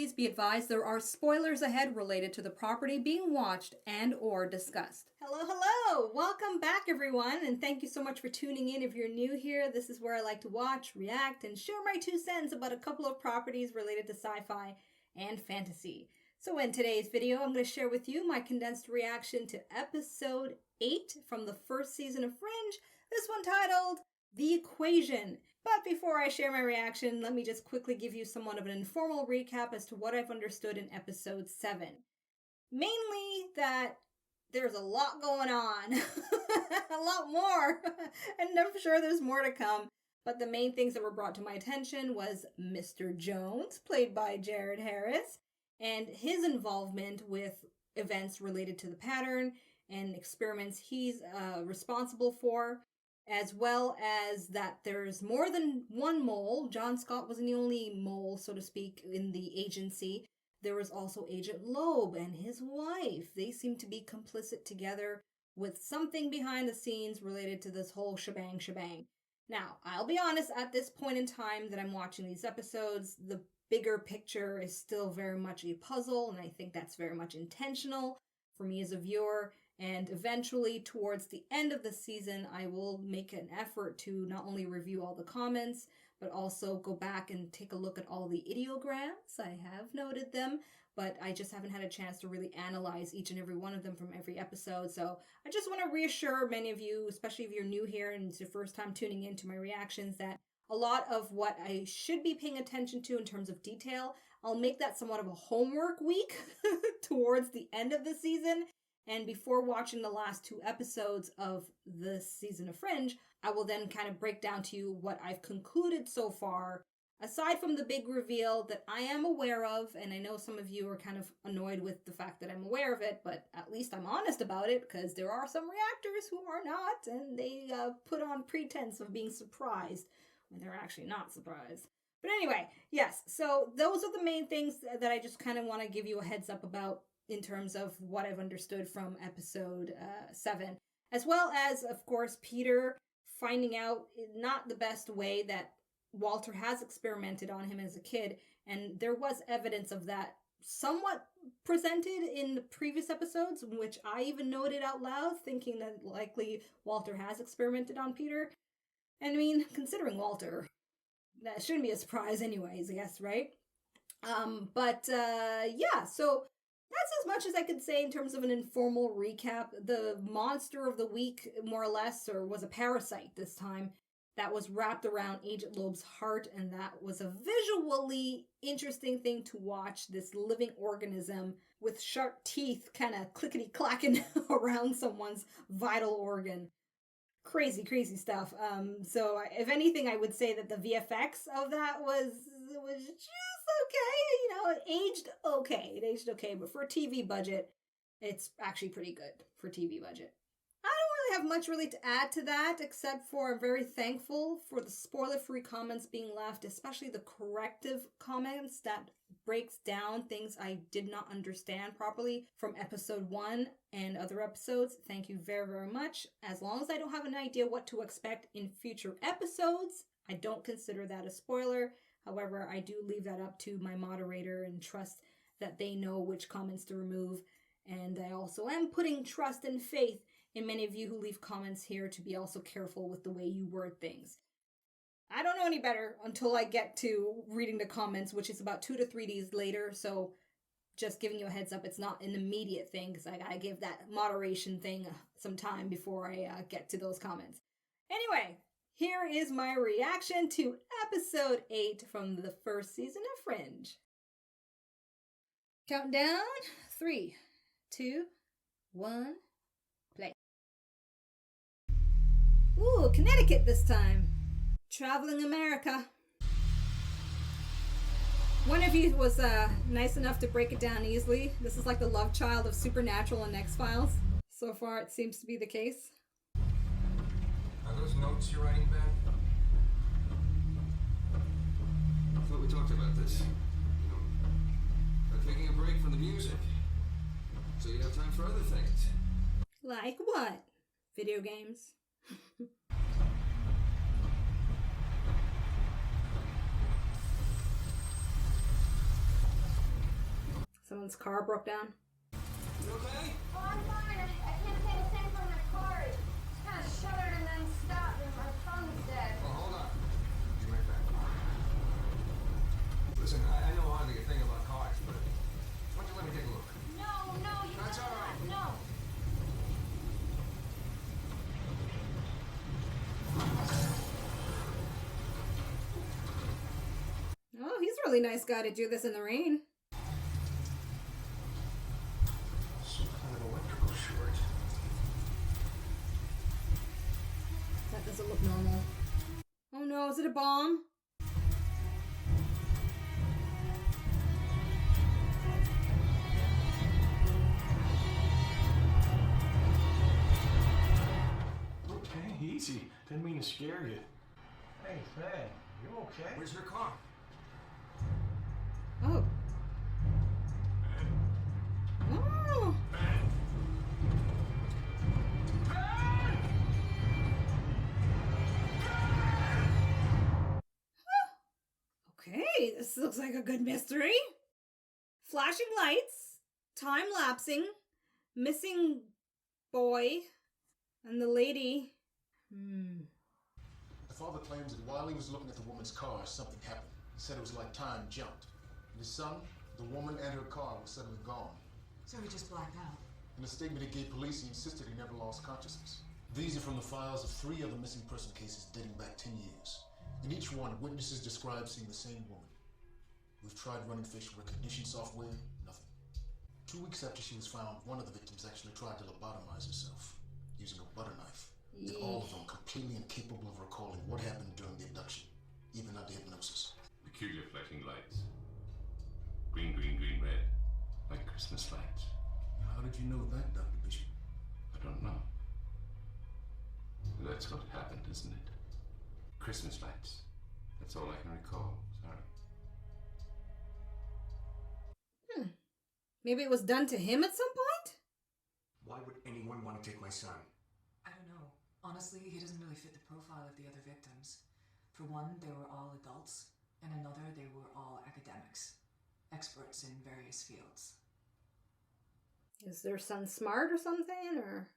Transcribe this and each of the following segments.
Please be advised there are spoilers ahead related to the property being watched and or discussed. Hello! Welcome back, everyone, and thank you so much for tuning in. If you're new here, this is where I like to watch, react, and share my 2 cents about a couple of properties related to sci-fi and fantasy. So in today's video, I'm going to share with you my condensed reaction to episode 8 from the first season of Fringe, this one titled The Equation. But before I share my reaction, let me just quickly give you somewhat of an informal recap as to what I've understood in episode 7. Mainly that there's a lot going on, a lot more, and I'm sure there's more to come. But the main things that were brought to my attention was Mr. Jones, played by Jared Harris, and his involvement with events related to the pattern and experiments he's responsible for, as well as that there's more than one mole. John Scott wasn't the only mole, so to speak, in the agency. There was also Agent Loeb and his wife. They seem to be complicit together with something behind the scenes related to this whole shebang. Now, I'll be honest, at this point in time that I'm watching these episodes, the bigger picture is still very much a puzzle, and I think that's very much intentional for me as a viewer. And eventually, towards the end of the season, I will make an effort to not only review all the comments, but also go back and take a look at all the ideograms. I have noted them, but I just haven't had a chance to really analyze each and every one of them from every episode. So I just want to reassure many of you, especially if you're new here and it's your first time tuning into my reactions, that a lot of what I should be paying attention to in terms of detail, I'll make that somewhat of a homework week towards the end of the season. And before watching the last 2 episodes of this season of Fringe, I will then kind of break down to you what I've concluded so far, aside from the big reveal that I am aware of. And I know some of you are kind of annoyed with the fact that I'm aware of it, but at least I'm honest about it, because there are some reactors who are not, and they put on pretense of being surprised when they're actually not surprised. But anyway, yes, so those are the main things that I just kind of want to give you a heads up about in terms of what I've understood from episode 7. As well as, of course, Peter finding out not the best way that Walter has experimented on him as a kid. And there was evidence of that somewhat presented in the previous episodes, which I even noted out loud, thinking that likely Walter has experimented on Peter. And I mean, considering Walter, that shouldn't be a surprise anyways, I guess, right? Yeah, so that's as much as I could say in terms of an informal recap. The monster of the week, more or less, or was a parasite this time, that was wrapped around Agent Loeb's heart, and that was a visually interesting thing to watch, this living organism with sharp teeth kind of clickety-clacking around someone's vital organ. Crazy stuff. So if anything, I would say that the VFX of that was just okay. You know, it aged okay. But for a TV budget, it's actually pretty good for TV budget. I don't really have much to add to that, except for I'm very thankful for the spoiler-free comments being left, especially the corrective comments that breaks down things I did not understand properly from episode 1 and other episodes. Thank you very much. As long as I don't have an idea what to expect in future episodes, I don't consider that a spoiler. However, I do leave that up to my moderator and trust that they know which comments to remove. And I also am putting trust and faith in many of you who leave comments here to be also careful with the way you word things. I don't know any better until I get to reading the comments, which is about 2 to 3 days later. So just giving you a heads up, it's not an immediate thing because I gotta give that moderation thing some time before I get to those comments. Anyway, here is my reaction to episode 8 from the first season of Fringe. Countdown, 3, 2, 1, play. Ooh, Connecticut this time. Traveling America. One of you was nice enough to break it down easily. This is like the love child of Supernatural and X-Files. So far, it seems to be the case. Are those notes you're writing back? I thought we talked about this. You know, about taking a break from the music. So you have time for other things. Like what? Video games? Someone's car broke down. You okay? Oh, I'm fine. I can't say the same for my car. It just kind of shuddered and then stopped, and my phone's dead. Well, hold on. Be right back. Listen, I know hardly a thing about cars, but why don't you let me take a look? No, you That's don't all right. have- No. Oh, he's a really nice guy to do this in the rain. Some kind of electrical short. That doesn't look normal. Oh no, is it a bomb? Okay, easy. Didn't mean to scare you. Hey, Fred, you okay? Where's her car? Oh. Oh. Okay, this looks like a good mystery. Flashing lights, time lapsing, missing boy, and the lady. The father claims that while he was looking at the woman's car, something happened. He said it was like time jumped. And his son, the woman, and her car were suddenly gone. So he just blacked out. In a statement he gave police, he insisted he never lost consciousness. These are from the files of 3 other missing person cases dating back 10 years. In each one, witnesses describe seeing the same woman. We've tried running facial recognition software, nothing. 2 weeks after she was found, one of the victims actually tried to lobotomize herself using a butter knife. All of them completely incapable of recalling what happened during the abduction, even under hypnosis. Peculiar flashing lights. Green, green, green, red. Like Christmas lights. How did you know that, Dr. Bishop? I don't know. That's what happened, isn't it? Christmas lights. That's all I can recall. Sorry. Maybe it was done to him at some point? Why would anyone want to take my son? I don't know. Honestly, he doesn't really fit the profile of the other victims. For one, they were all adults, and another, they were all academics, experts in various fields. Is their son smart or something, or?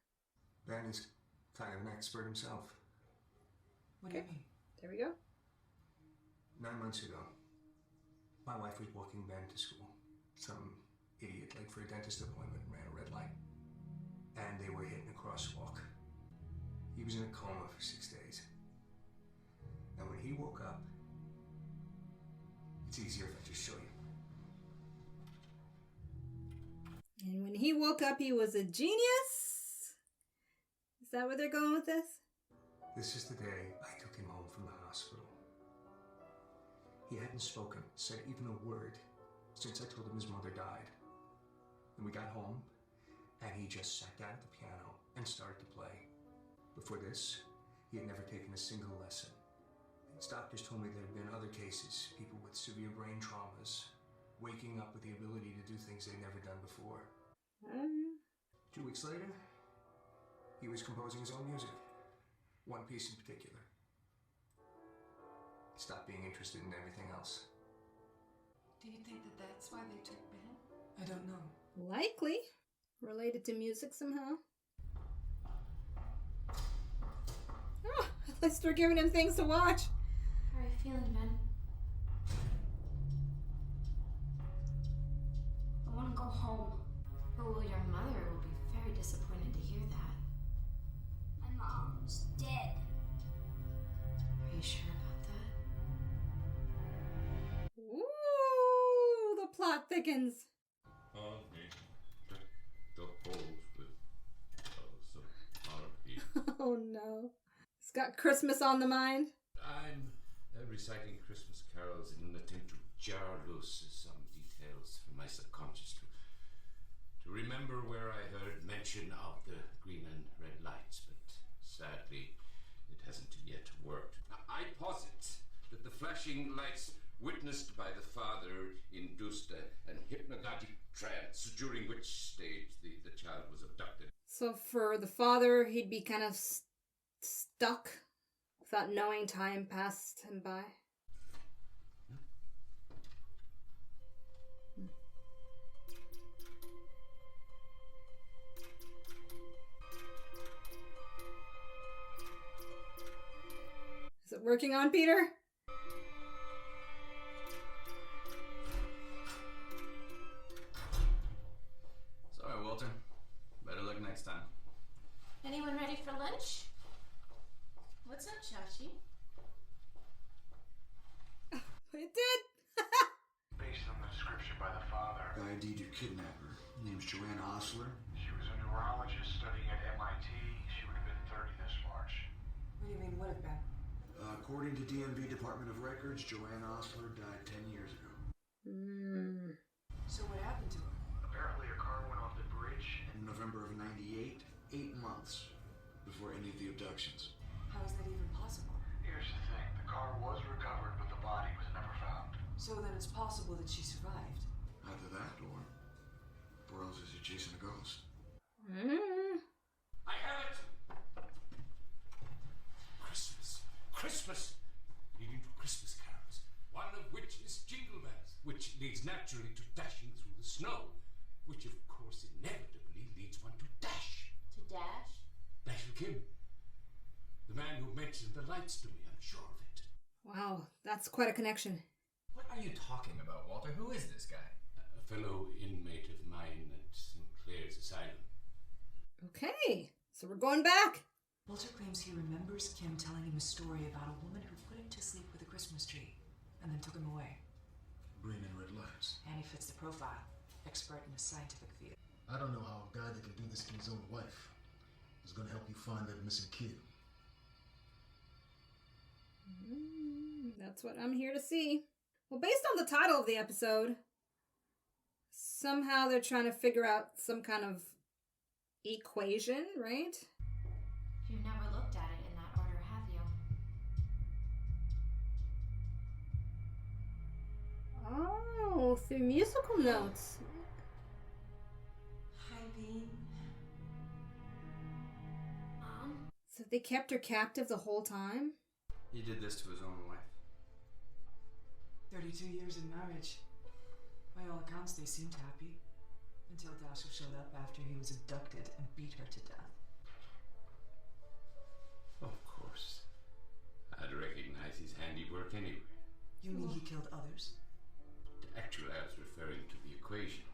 Ben is kind of an expert himself. What do you mean? There we go. 9 months ago, my wife was walking Ben to school. Some idiot late for a dentist appointment ran a red light, and they were hitting a crosswalk. He was in a coma for 6 days. And when he woke up, it's easier if I just show you. And when he woke up, he was a genius? Is that where they're going with this? This is the day I took him home from the hospital. He hadn't spoken, said even a word, since I told him his mother died. And we got home, and he just sat down at the piano and started to play. Before this, he had never taken a single lesson. His doctors told me there had been other cases, people with severe brain traumas, waking up with the ability to do things they'd never done before. 2 weeks later, he was composing his own music. One piece in particular. He stopped being interested in everything else. Do you think that that's why they took Ben? I don't know. Likely. Related to music somehow. Oh, at least they're giving him things to watch. How are you feeling, Ben? I want to go home. Oh, well, your mother will be very disappointed to hear that. My mom's dead. Are you sure about that? Ooh, the plot thickens. The holes with some RP. Oh no. He's got Christmas on the mind. I'm reciting Christmas carols in an attempt to jar loose some details from my subconscious to remember where I heard mention of the green and red lights, but sadly it hasn't yet worked. I posit that the flashing lights witnessed by the father induced an hypnagogic trance, during which stage the child was abducted. So for the father, he'd be kind of stuck without knowing time passed him by. working on, Peter? Sorry, Walter. Better luck next time. Anyone ready for lunch? What's up, Chachi? It did! Based on the description by the father, I ID'd your kidnapper. Her name's Joanne Osler. she was a neurologist studying at MIT. She would have been 30 this March. What do you mean, would have been? According to DMV Department of Records, Joanne Osler died 10 years ago. So what happened to her? Apparently, a car went off the bridge. In November of '98, 8 months before any of the abductions. How is that even possible? Here's the thing, the car was recovered, but the body was never found. So then it's possible that she survived. Either that, or else is he chasing a ghost? I have it! Christmas. Christmas! Leading to Christmas carols, one of which is Jingle Bells, which leads naturally to dashing through the snow, which of course inevitably leads one to dash. To dash? Dashiell Kim. The man who mentioned the lights to me, I'm sure of it. Wow, that's quite a connection. What are you talking about, Walter? Who is this guy? A fellow inmate of mine at St.Clair's asylum. Okay, so we're going back. Walter claims he remembers Kim telling him a story about a woman who put him to sleep with a Christmas tree and then took him away. Green and red lights. And he fits the profile. Expert in a scientific field. I don't know how a guy that can do this to his own wife is going to help you find that missing kid. That's what I'm here to see. Well, based on the title of the episode, somehow they're trying to figure out some kind of equation, right? You've never looked at it in that order, have you? Oh, through musical notes. Hi, Bean. Mom? So they kept her captive the whole time? He did this to his own wife. 32 years in marriage. By all accounts, they seemed happy. Until Dashiell showed up after he was abducted and beat her to death. Of course. I'd recognize his handiwork anywhere. You mean he killed others? Actually, I was referring to the equation.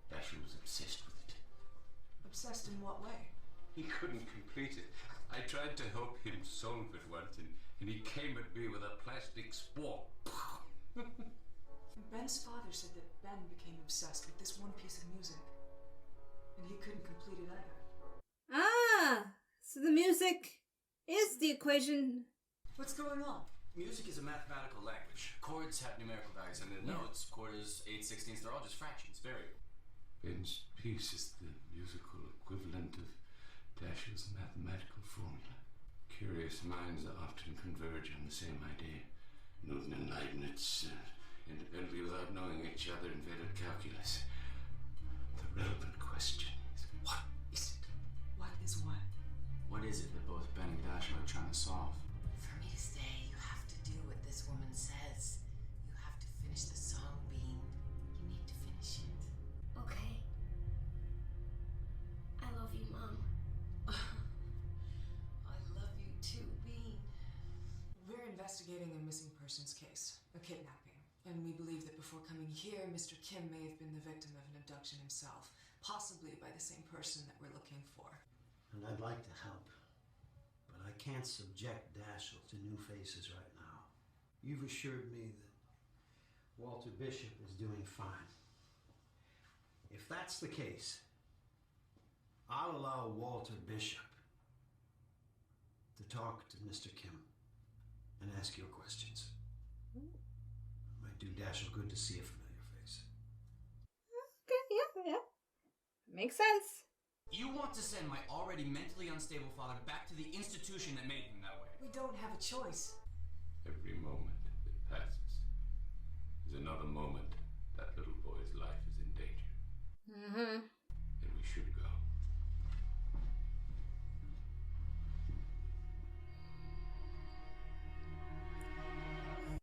Dashiell was obsessed with it. Obsessed in what way? He couldn't complete it. I tried to help him solve it once, and he came at me with a plastic spore. Ben's father said that Ben became obsessed with this one piece of music. And he couldn't complete it either. Ah, so the music is the equation. What's going on? Music is a mathematical language. Chords have numerical values, and the notes, quarters, 8/16, they're all just fractions, variable. Ben's piece is the musical equivalent of Dashiell's mathematical formula. Curious minds often converge on the same idea. Newton and Leibniz, independently without knowing each other, invented calculus. The relevant question is, what is it? What is what? What is it that both Ben and Dashiell are trying to solve? For me to stay, you have to do what this woman says. You have to finish the song, Bean. You need to finish it. Okay. I love you, Mom. I love you too, Bean. We're investigating a missing persons case, a kidnapping. And we believe that before coming here, Mr. Kim may have been the victim of an abduction himself, possibly by the same person that we're looking for. And I'd like to help, but I can't subject Dashiell to new faces right now. You've assured me that Walter Bishop is doing fine. If that's the case, I'll allow Walter Bishop to talk to Mr. Kim and ask your questions. Might do Dashiell good to see a familiar face. Okay, yeah. Makes sense. You want to send my already mentally unstable father back to the institution that made him that way. We don't have a choice. Every moment that passes is another moment that little boy's life is in danger. Mm-hmm. And we should go.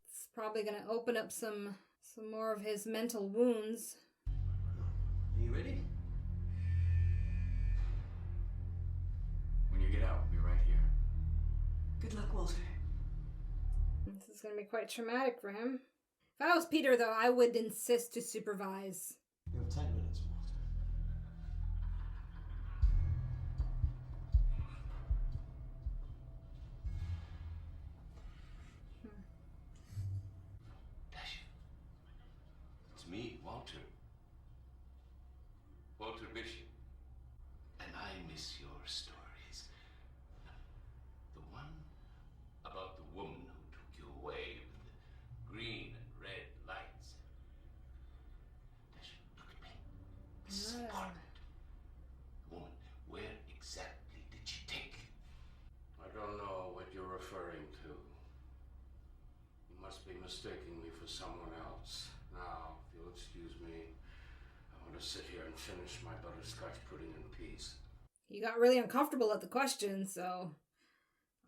It's probably gonna open up some more of his mental wounds. Are you ready? When you get out, we'll be right here. Good luck, Walter. This is going to be quite traumatic for him. If I was Peter, though, I would insist to supervise. You have 10 minutes, Walter. It's me, Walter. Walter Bishop. And I miss your stories. The one about the woman who took you away with the green and red lights. Look at me. This is important. Woman, where exactly did she take you? I don't know what you're referring to. You must be mistaking me for someone else. Now, if you'll excuse me, I want to sit here and finish my butterscotch pudding in peace. He got really uncomfortable at the question, so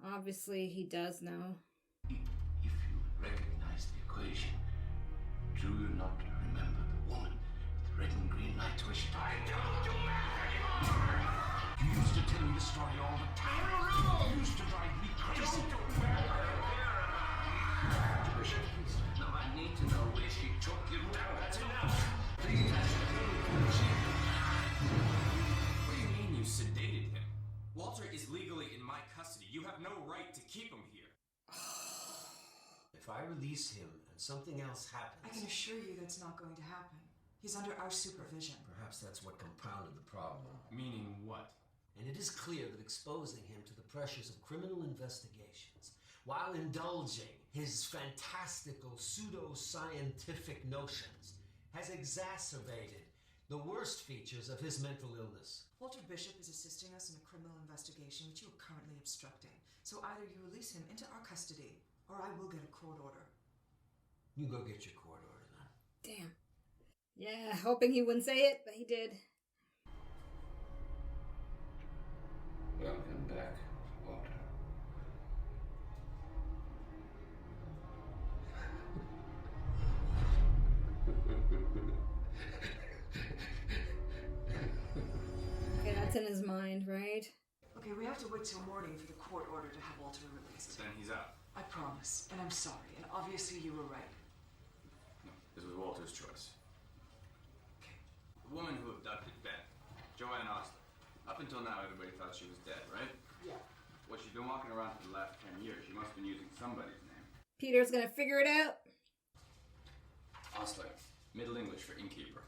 obviously he does know. If you recognize the equation, do you not remember the woman with the red and green lights where she took you? I don't do math anymore! You used to tell me the story all the time. You used to drive me crazy. No, I need to know where she took you down. That's enough. Please, What do you mean you sedated him? Walter is legally in my custody. You have no right to keep him here. If I release him and something else happens... I can assure you that's not going to happen. He's under our supervision. Perhaps that's what compounded the problem. Meaning what? And it is clear that exposing him to the pressures of criminal investigations, while indulging his fantastical pseudo-scientific notions, has exacerbated the worst features of his mental illness. Walter Bishop is assisting us in a criminal investigation which you are currently obstructing. So either you release him into our custody, or I will get a court order. You go get your court order then. Damn. Yeah, hoping he wouldn't say it, but he did. Welcome back, Walter. Okay, that's in his mind, right? Okay, we have to wait till morning for the court order to have Walter released. Then he's out. I promise, and I'm sorry, and obviously you were right. No, this was Walter's choice. The woman who abducted Ben, Joanne Osler. Up until now, everybody thought she was dead, right? Yeah. Well, she's been walking around for the last 10 years. She must have been using somebody's name. Peter's gonna figure it out. Osler, Middle English for innkeeper.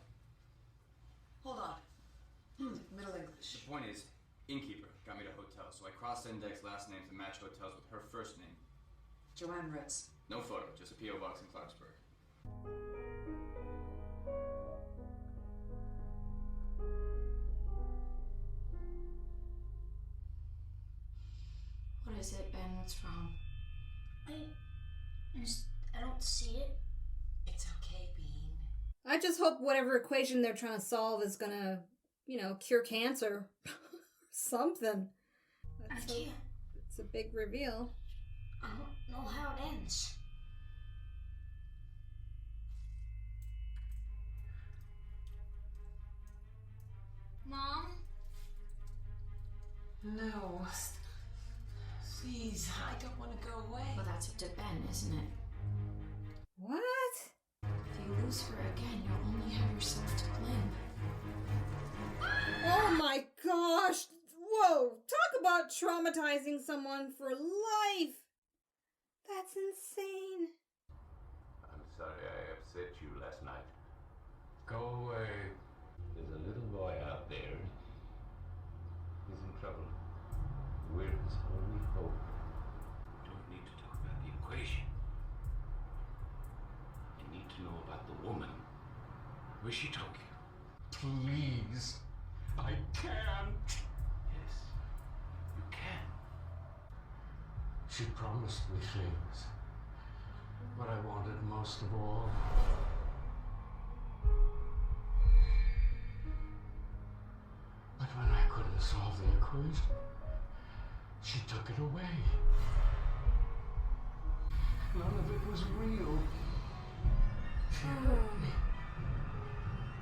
Hold on. Middle English. The point is, innkeeper got me to hotel, so I cross-indexed last names to match hotels with her first name. Joanne Ritz. No photo, just a P.O. box in Clarksburg. What is it, Ben? What's wrong? I don't see it. It's okay, Bean. I just hope whatever equation they're trying to solve is gonna, cure cancer. Something. I can't. It's a big reveal. I don't know how it ends. Mom? No. Please, I don't want to go away. Well, that's up to Ben, isn't it? What? If you lose her again, you'll only have yourself to blame. Oh my gosh! Whoa! Talk about traumatizing someone for life! That's insane. I'm sorry I upset you last night. Go away. There's a little boy out there. He's in trouble. We're his only hope. We don't need to talk about the equation. You need to know about the woman. Where she took you. Please. I can't. Yes, you can. She promised me things. What I wanted most of all. But when I couldn't solve the equation, she took it away. None of it was real. She hurt me.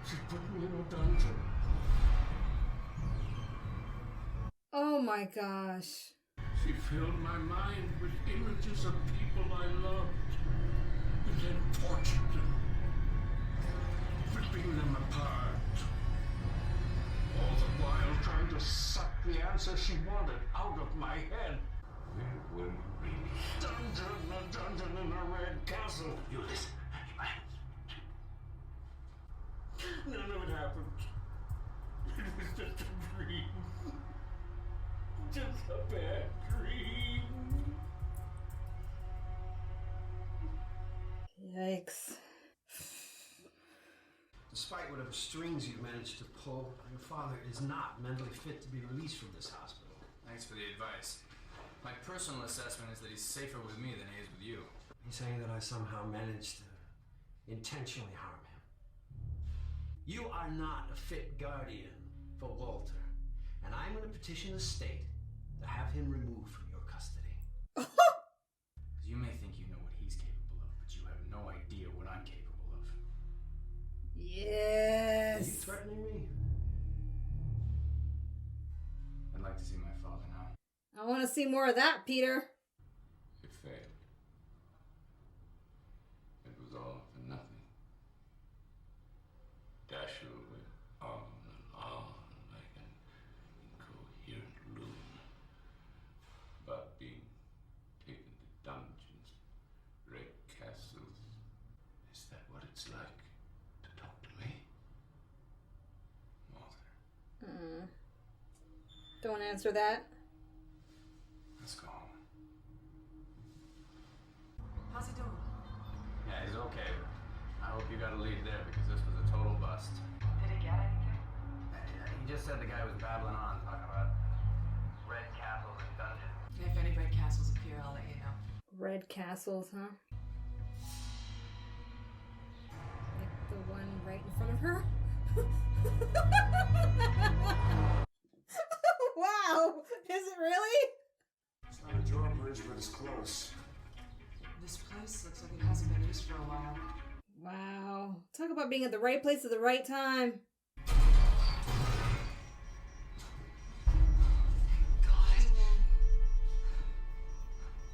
She put me in a dungeon. Oh my gosh. She filled my mind with images of people I loved, and then tortured them, ripping them apart. All the while trying to suck the answer she wanted out of my head. Where were we? A dungeon in a red castle. You listen, none of it happened. It was just a dream. Just a bad dream. Yikes. Despite whatever strings you've managed to pull, your father is not mentally fit to be released from this hospital. Thanks for the advice. My personal assessment is that he's safer with me than he is with you. He's saying that I somehow managed to intentionally harm him. You are not a fit guardian for Walter, and I'm going to petition the state to have him removed from your custody. You may think you know what he's capable of, but you have no idea what I'm capable of. Yes. Are you threatening me? I'd like to see my father now. I want to see more of that, Peter. It failed. It was all for nothing. Dashiell went on and on like an incoherent loon about being taken to dungeons, red castles. Is that what it's like to talk to me? Walter. Don't answer that. Let's go home. How's he doing? Yeah, he's okay. I hope you got a lead there because this was a total bust. Did he get anything? He just said the guy was babbling on, talking about red castles and dungeons. If any red castles appear, I'll let you know. Red castles, huh? Like the one right in front of her? Wow! Is it really? It's not a drawbridge, but it's close. This place looks like it hasn't been used for a while. Wow. Talk about being at the right place at the right time. God.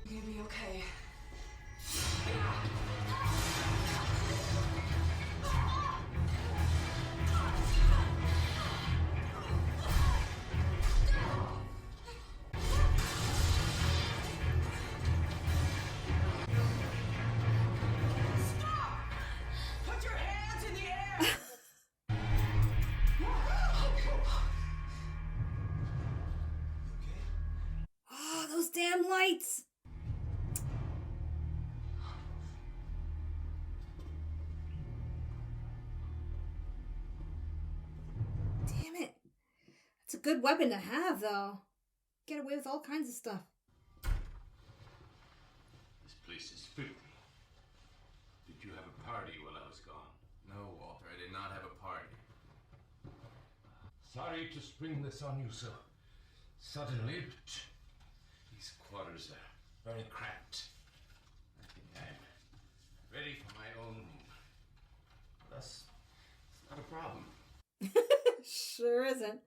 You're gonna be okay. Put your hands in the air! Oh, those damn lights! Damn it. It's a good weapon to have, though. Get away with all kinds of stuff. This place is filthy. Did you have a party while I was gone? No, Walter, I did not have a party. Sorry to spring this on you so suddenly, but these quarters are very cramped. I think I'm ready for my own room. That's not a problem. Sure isn't.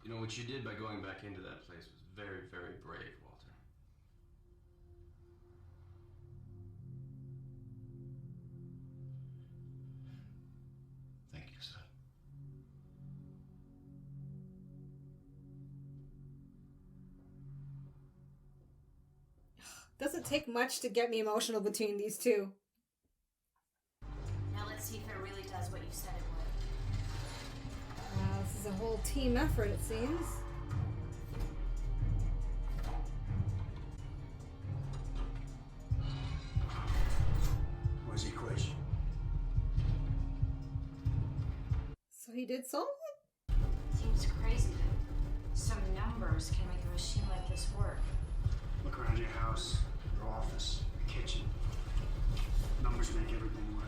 You know, what you did by going back into that place was very, very brave, Walter. Thank you, sir. Doesn't take much to get me emotional between these two. Now let's see if it really does what you said it would. This is a whole team effort, it seems. What's the equation? So he did solve it? Seems crazy that some numbers can make a machine like this work. Look around your house, your office, your kitchen. Numbers make everything work.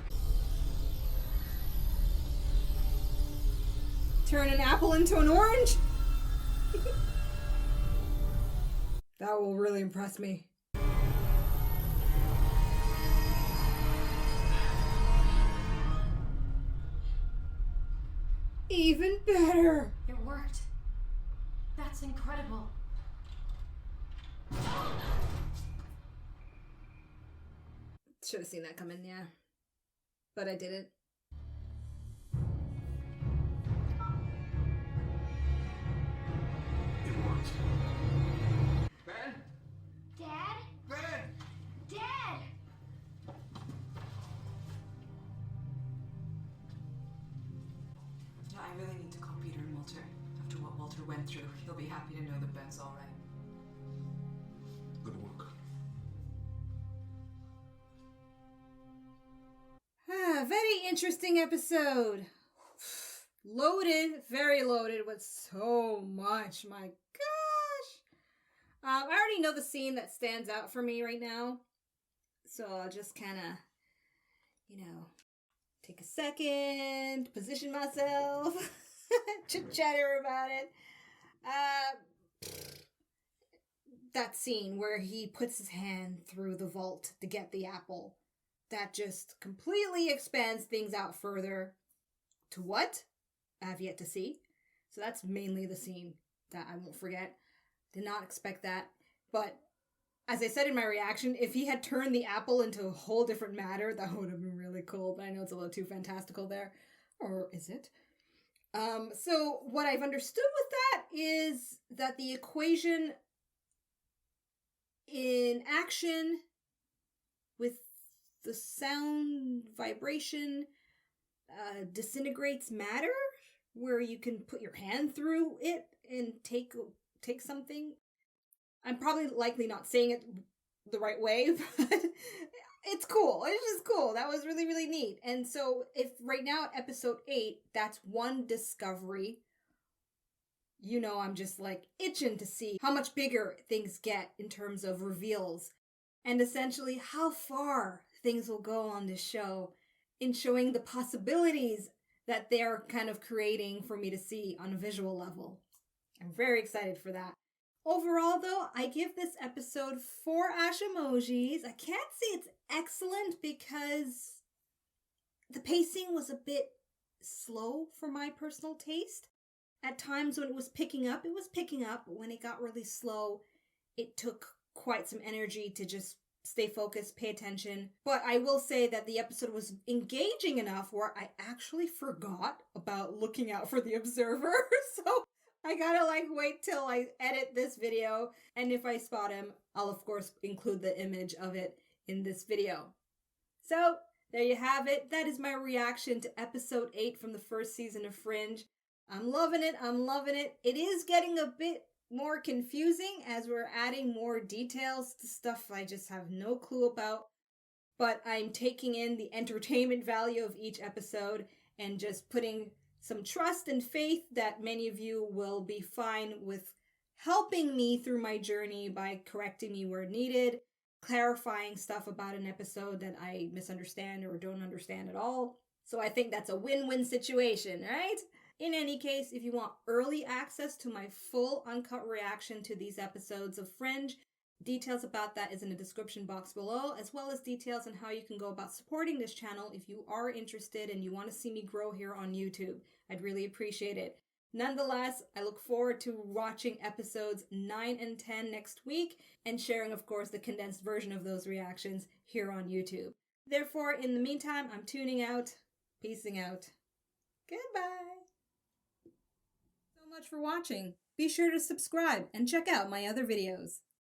Turn an apple into an orange? That will really impress me. Even better. It worked. That's incredible. Should have seen that coming, yeah. But I didn't. It worked. Ben? Dad? Ben! Dad! Yeah, I really need to call Peter and Walter. After what Walter went through, he'll be happy to know that Ben's all right. Good work. Very interesting episode. Loaded, very loaded with so much. My gosh. I already know the scene that stands out for me right now. So I'll just kind of, take a second, position myself, chit-chatter about it. That scene where he puts his hand through the vault to get the apple. That just completely expands things out further. To what? I have yet to see. So that's mainly the scene that I won't forget. Did not expect that. But as I said in my reaction, if he had turned the apple into a whole different matter, that would have been really cool. But I know it's a little too fantastical there. Or is it? So what I've understood with that is that the equation in action with the sound vibration disintegrates matter, where you can put your hand through it and take something. I'm probably likely not saying it the right way, but it's cool. It's just cool. That was really, really neat. And so if right now at episode 8, that's one discovery, I'm just like itching to see how much bigger things get in terms of reveals and essentially how far things will go on this show in showing the possibilities that they're kind of creating for me to see on a visual level. I'm very excited for that. Overall, though, I give this episode 4 Ashemojis. I can't say it's excellent because the pacing was a bit slow for my personal taste. At times when it was picking up, but when it got really slow, it took quite some energy to just stay focused, pay attention. But I will say that the episode was engaging enough where I actually forgot about looking out for the observer. So I gotta wait till I edit this video. And if I spot him, I'll of course include the image of it in this video. So there you have it. That is my reaction to episode 8 from the first season of Fringe. I'm loving it. It is getting a bit more confusing as we're adding more details to stuff I just have no clue about. But I'm taking in the entertainment value of each episode and just putting some trust and faith that many of you will be fine with helping me through my journey by correcting me where needed, clarifying stuff about an episode that I misunderstand or don't understand at all. So I think that's a win-win situation, right? In any case, if you want early access to my full uncut reaction to these episodes of Fringe, details about that is in the description box below, as well as details on how you can go about supporting this channel if you are interested and you want to see me grow here on YouTube. I'd really appreciate it. Nonetheless, I look forward to watching episodes 9 and 10 next week and sharing, of course, the condensed version of those reactions here on YouTube. Therefore, in the meantime, I'm tuning out, peacing out. Goodbye. So much for watching. Be sure to subscribe and check out my other videos.